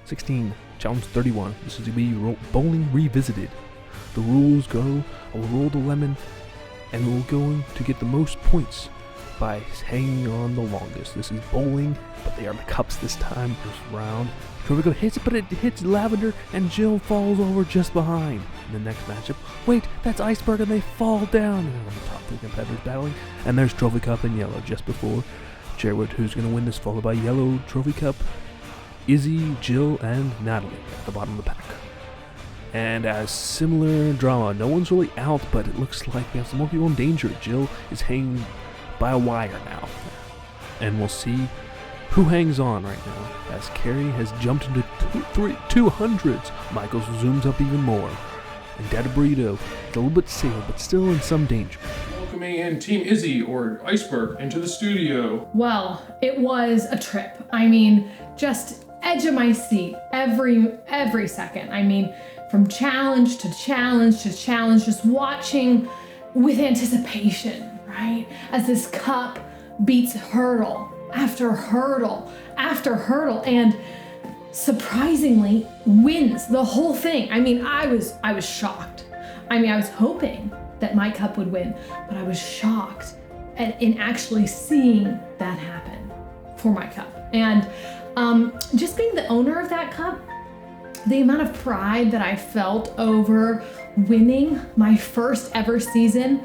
16, Challenge 31. This is going to be Bowling Revisited. The rules go, I will roll the lemon, and we're going to get the most points by hanging on the longest. This is bowling, but they are the cups this time. First round. Trophy hits it, but it hits Lavender, and Jill falls over just behind. In the next matchup, wait, that's Iceberg, and they fall down. And on the top three competitors battling, and there's Trophy Cup in yellow just before Cherrywood, who's going to win this, followed by yellow Trophy Cup, Izzy, Jill, and Natalie at the bottom of the pack. And as similar drama, no one's really out, but it looks like we have some more people in danger. Jill is hanging by a wire now, and we'll see who hangs on right now, as Kerry has jumped into 200s. Michael zooms up even more, and Dad-O-Burrito is a little bit safe, but still in some danger. Welcoming in Team Izzy, or Iceberg, into the studio. Well, it was a trip. I mean, just edge of my seat every second. I mean, from challenge to challenge to challenge, just watching with anticipation, right? As this cup beats hurdle after hurdle after hurdle, and surprisingly wins the whole thing. I mean, I was shocked. I mean, I was hoping that my cup would win, but I was shocked in actually seeing that happen for my cup. And just being the owner of that cup, the amount of pride that I felt over winning my first ever season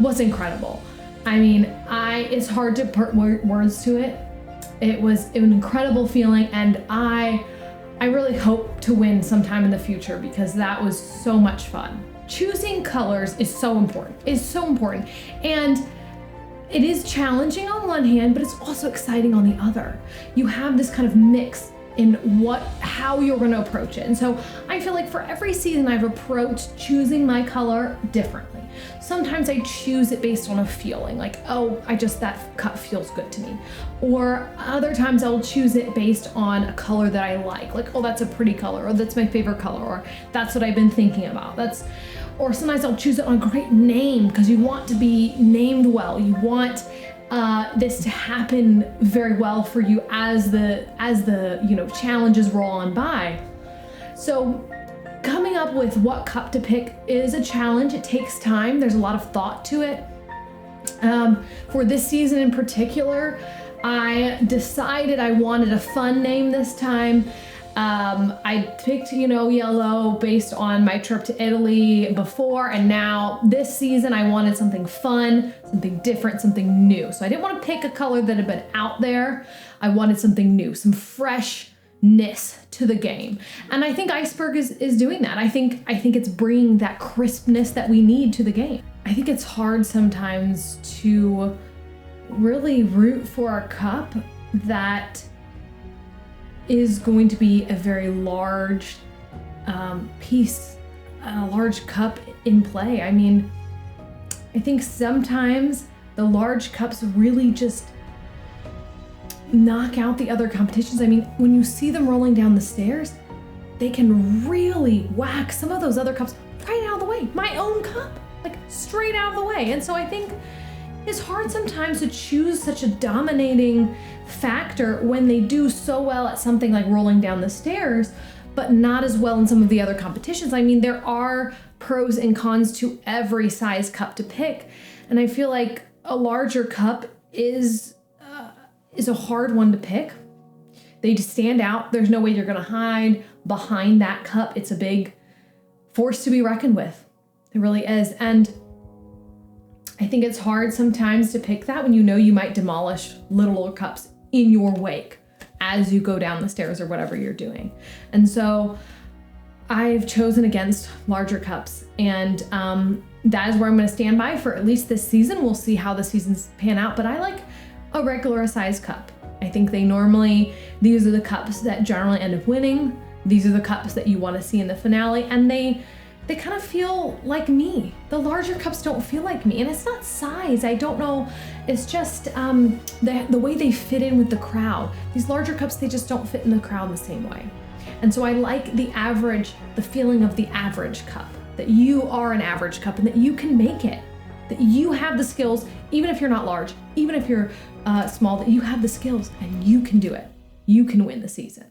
was incredible. I mean, it's hard to put words to it. It was an incredible feeling, and I really hope to win sometime in the future, because that was so much fun. Choosing colors is so important. And it is challenging on one hand, but it's also exciting on the other. You have this kind of mix in how you're going to approach it. And so I feel like for every season I've approached choosing my color differently. Sometimes I choose it based on a feeling, like, oh, that cup feels good to me. Or other times I'll choose it based on a color that I like, oh, that's a pretty color, or that's my favorite color, or that's what I've been thinking about. Or sometimes I'll choose it on a great name, because you want to be named well. You want this to happen very well for you as the challenges roll on by. So coming up with what cup to pick is a challenge. It takes time. There's a lot of thought to it. For this season in particular, I decided I wanted a fun name this time. I picked, yellow based on my trip to Italy before, and now this season I wanted something fun, something different, something new. So I didn't want to pick a color that had been out there. I wanted something new, some freshness to the game. And I think Iceberg is doing that. I think it's bringing that crispness that we need to the game. I think it's hard sometimes to really root for a cup that is going to be a very large piece, a large cup in play. I mean, I think sometimes the large cups really just knock out the other competitions. I mean, when you see them rolling down the stairs, they can really whack some of those other cups right out of the way. My own cup, straight out of the way. And so I think it's hard sometimes to choose such a dominating factor when they do so well at something like rolling down the stairs, but not as well in some of the other competitions. I mean, there are pros and cons to every size cup to pick, and I feel like a larger cup is a hard one to pick. They just stand out. There's no way you're gonna hide behind that cup. It's a big force to be reckoned with. It really is. And I think it's hard sometimes to pick that when you might demolish littler cups in your wake as you go down the stairs or whatever you're doing. And so I've chosen against larger cups, and that is where I'm going to stand by for at least this season. We'll see how the seasons pan out, but I like a regular size cup. I think these are the cups that generally end up winning. These are the cups that you want to see in the finale, and they kind of feel like me. The larger cups don't feel like me, and it's not size. I don't know. It's just the way they fit in with the crowd. These larger cups, they just don't fit in the crowd the same way. And so I like the feeling of the average cup, that you are an average cup and that you can make it, that you have the skills, even if you're not large, even if you're small, that you have the skills and you can do it. You can win the season.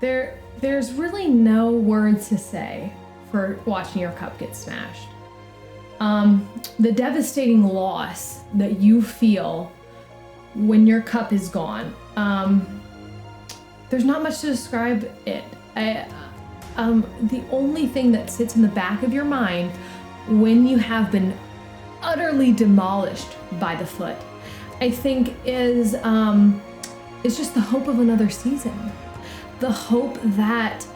there's really no words to say for watching your cup get smashed. The devastating loss that you feel when your cup is gone, there's not much to describe it. The only thing that sits in the back of your mind when you have been utterly demolished by the foot, I think is just the hope of another season. The hope that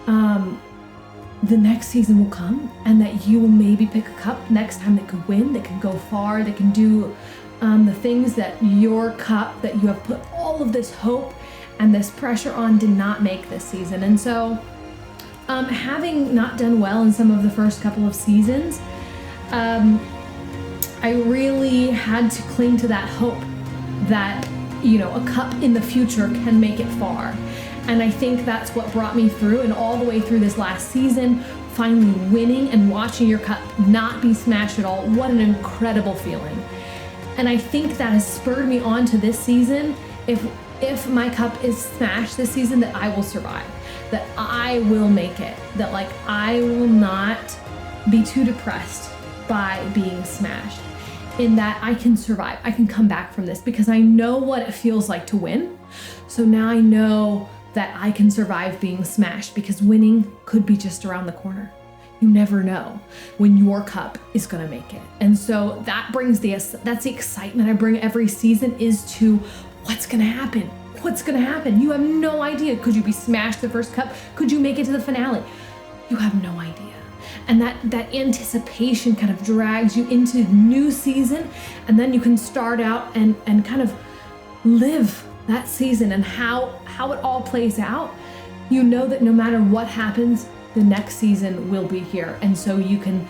the next season will come and that you will maybe pick a cup next time that could win, that can go far, that can do the things that your cup that you have put all of this hope and this pressure on did not make this season. And so having not done well in some of the first couple of seasons, I really had to cling to that hope that, a cup in the future can make it far. And I think that's what brought me through and all the way through this last season, finally winning and watching your cup not be smashed at all. What an incredible feeling. And I think that has spurred me on to this season. If my cup is smashed this season, that I will survive, that I will make it, that I will not be too depressed by being smashed, in that I can survive. I can come back from this because I know what it feels like to win. So now I know that I can survive being smashed, because winning could be just around the corner. You never know when your cup is gonna make it. And so that's the excitement I bring every season, is to what's gonna happen? What's gonna happen? You have no idea. Could you be smashed the first cup? Could you make it to the finale? You have no idea. And that anticipation kind of drags you into new season, and then you can start out and kind of live that season and how it all plays out. You know that no matter what happens, the next season will be here. And so you can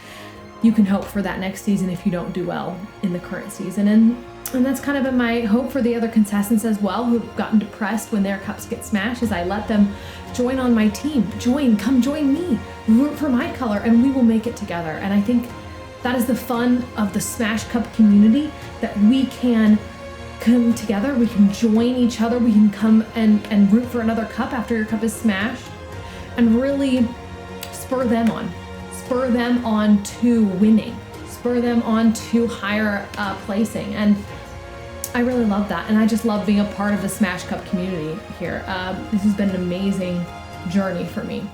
hope for that next season if you don't do well in the current season. And that's kind of been my hope for the other contestants as well, who've gotten depressed when their cups get smashed, is I let them join on my team. Come join me, root for my color, and we will make it together. And I think that is the fun of the Smash Cup community, that we can come together, we can join each other, we can come and root for another cup after your cup is smashed, and really spur them on to winning, spur them on to higher placing. And I really love that, and I just love being a part of the Smash Cup community here. This has been an amazing journey for me.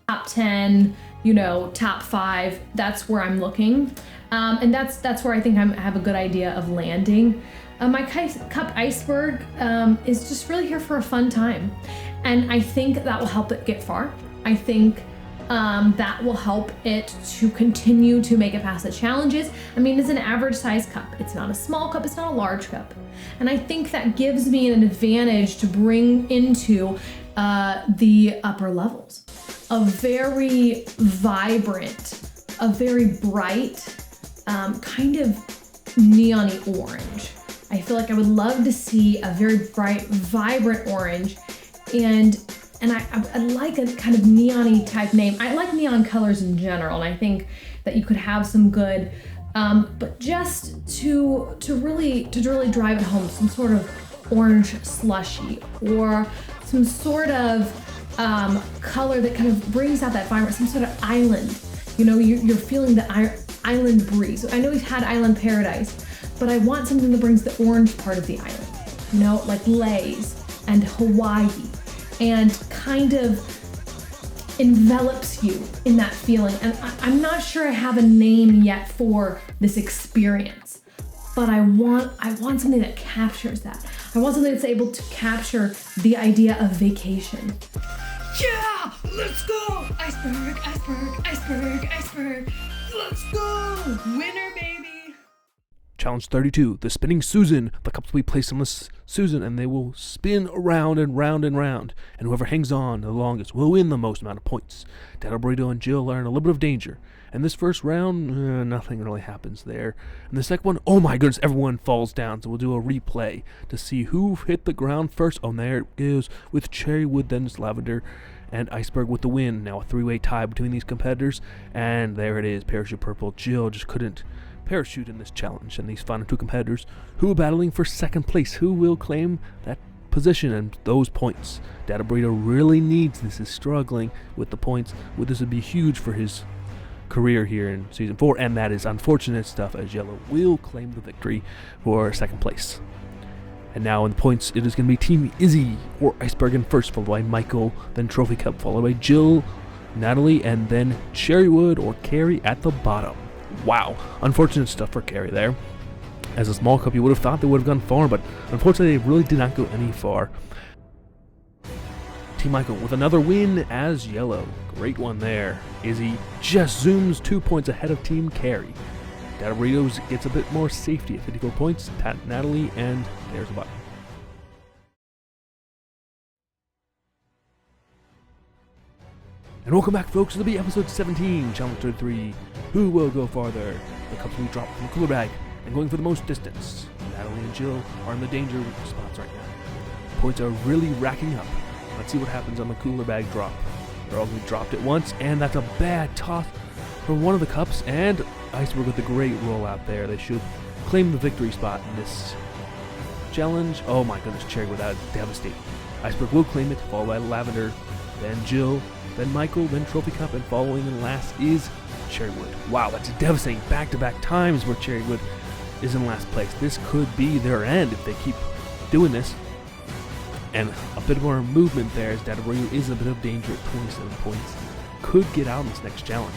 Top 10, top 5, that's where I'm looking. And that's where I think I have a good idea of landing. My cup Iceberg is just really here for a fun time. And I think that will help it get far. I think that will help it to continue to make it past the challenges. I mean, it's an average size cup. It's not a small cup, it's not a large cup. And I think that gives me an advantage to bring into the upper levels. A very vibrant, a very bright, kind of neon-y orange. I feel like I would love to see a very bright, vibrant orange, and I like a kind of neon-y type name. I like neon colors in general, and I think that you could have some good, but just to really drive it home, some sort of orange slushy, or some sort of color that kind of brings out that vibrant, some sort of island. You're feeling the island breeze. I know we've had Island Paradise, but I want something that brings the orange part of the island, like Lay's and Hawaii, and kind of envelops you in that feeling. And I'm not sure I have a name yet for this experience, but I want something that captures that. I want something that's able to capture the idea of vacation. Yeah, let's go! Iceberg, iceberg, iceberg, iceberg. Let's go! Winner, baby! Challenge 32, the Spinning Susan. The cups will be placed on this Susan, and they will spin around and round and round. And whoever hangs on the longest will win the most amount of points. Dad-O-Burrito and Jill are in a little bit of danger. And this first round, nothing really happens there. And the second one, oh my goodness, everyone falls down. So we'll do a replay to see who hit the ground first. Oh, and there it goes with Cherrywood, then it's Lavender, and Iceberg with the win. Now a three-way tie between these competitors. And there it is, Parachute Purple. Jill just couldn't parachute in this challenge, and these final two competitors who are battling for second place, who will claim that position and those points. Dad-O-Burrito really needs this. Is struggling with the points. This would be huge for his career here in Season 4, and that is unfortunate stuff as Yellow will claim the victory for second place. And now in the points, it is going to be Team Izzy or Iceberg in first, followed by Michael, then Trophy Cup, followed by Jill, Natalie, and then Cherrywood or Kerry at the bottom. Wow, unfortunate stuff for Kerry there. As a small cup, you would have thought they would have gone far, but unfortunately they really did not go any far. Team Michael with another win as Yellow. Great one there. Izzy just zooms 2 points ahead of Team Kerry. Dad-O-Burrito gets a bit more safety at 54 points. Natalie, and there's the button. And welcome back, folks, to the episode 17, Challenge 33. Who will go farther? The cups will be dropped from the cooler bag and going for the most distance. Natalie and Jill are in the danger spots right now. Points are really racking up. Let's see what happens on the cooler bag drop. They're all going to be dropped at once, and that's a bad toss from one of the cups, and Iceberg with a great roll out there. They should claim the victory spot in this challenge. Oh my goodness, Cherrywood, that is devastating. Iceberg will claim it, followed by Lavender, then Jill, then Michael, then Trophy Cup, and following in last is Cherrywood. Wow, that's devastating. Back-to-back times where Cherrywood is in last place. This could be their end if they keep doing this. And a bit more movement there as Dad-O-Burrito is a bit of danger at 27 points. Could get out in this next challenge.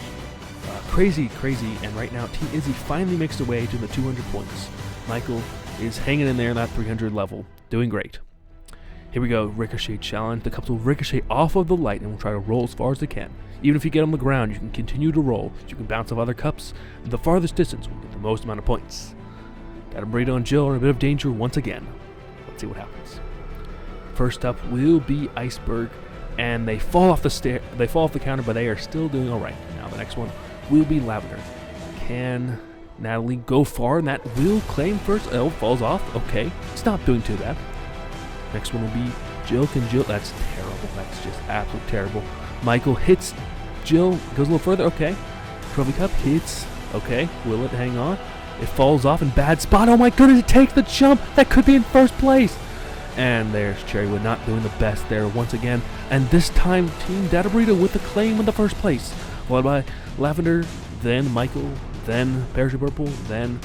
Crazy, and right now Team Izzy finally makes their way to the 200 points. Michael is hanging in there in that 300 level, doing great. Here we go, Ricochet challenge. The cups will ricochet off of the light and will try to roll as far as they can. Even if you get on the ground, you can continue to roll. You can bounce off other cups. The farthest distance will get the most amount of points. Dad-O-Burrito and Jill are in a bit of danger once again. Let's see what happens. First up will be Iceberg, and they fall off the counter, but they are still doing all right. Now the next one will be Lavender. Can Natalie go far? And that will claim first. Oh, falls off. Okay, it's not doing too bad. Next one will be Jill. Can Jill? That's terrible. That's just absolutely terrible. Michael hits Jill. Goes a little further. Okay. Trophy Cup hits. Okay. Will it hang on? It falls off in bad spot. Oh my goodness! It takes the jump. That could be in first place. And there's Cherrywood not doing the best there once again. And this time, Team Dad-O-Burrito with the claim in the first place. Followed by Lavender, then Michael, then Parachute Purple, then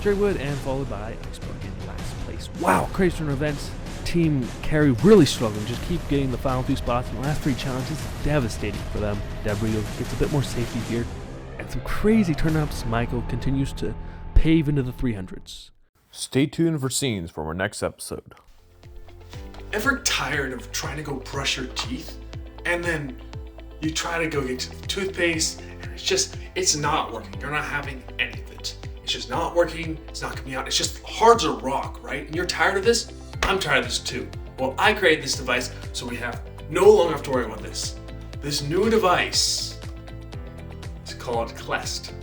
Cherrywood, and followed by Iceberg in last place. Wow, crazy turn of events. Team Kerry really struggling. Just keep getting the final 2 spots. In the last 3 challenges, devastating for them. Dad-O-Burrito gets a bit more safety here. And some crazy turn-ups. Michael continues to pave into the 300s. Stay tuned for scenes from our next episode. Ever tired of trying to go brush your teeth and then you try to go get toothpaste and it's not working. You're not having any of it. It's just not working. It's not coming out. It's just hard as a rock, right? And you're tired of this? I'm tired of this too. Well, I created this device so we no longer have to worry about this. This new device is called Clest.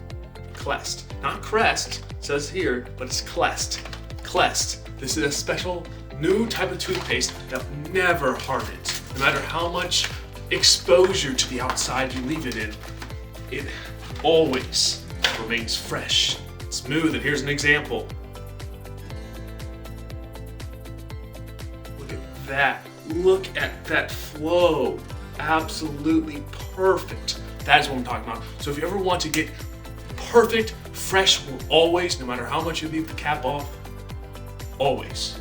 Clest, not Crest, it says here, but it's Clest. Clest. This is a special new type of toothpaste that never hardens. No matter how much exposure to the outside you leave it in, it always remains fresh, smooth. And here's an example. Look at that. Look at that flow. Absolutely perfect. That is what I'm talking about. So if you ever want to get perfect, fresh, always, no matter how much you leave the cap off, always.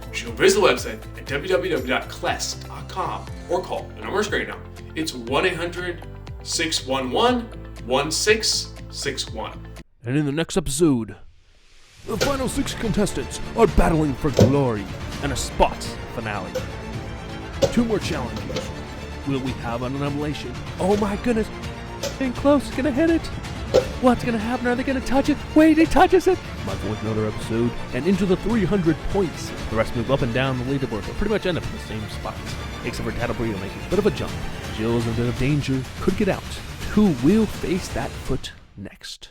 You should go visit the website at www.clest.com or call the number screen now. It's 1-800-611-1661. And in the next episode, the final 6 contestants are battling for glory and a spot finale. 2 more challenges. Will we have an elimination? Oh my goodness! Getting close, gonna hit it! What's gonna happen? Are they gonna touch it? Wait, he touches it! Michael with another episode, and into the 300 points. The rest move up and down the leaderboard, but pretty much end up in the same spots, except for Dad-O-Burrito making a bit of a jump. Jill's in a bit of danger, could get out. Who will face that foot next?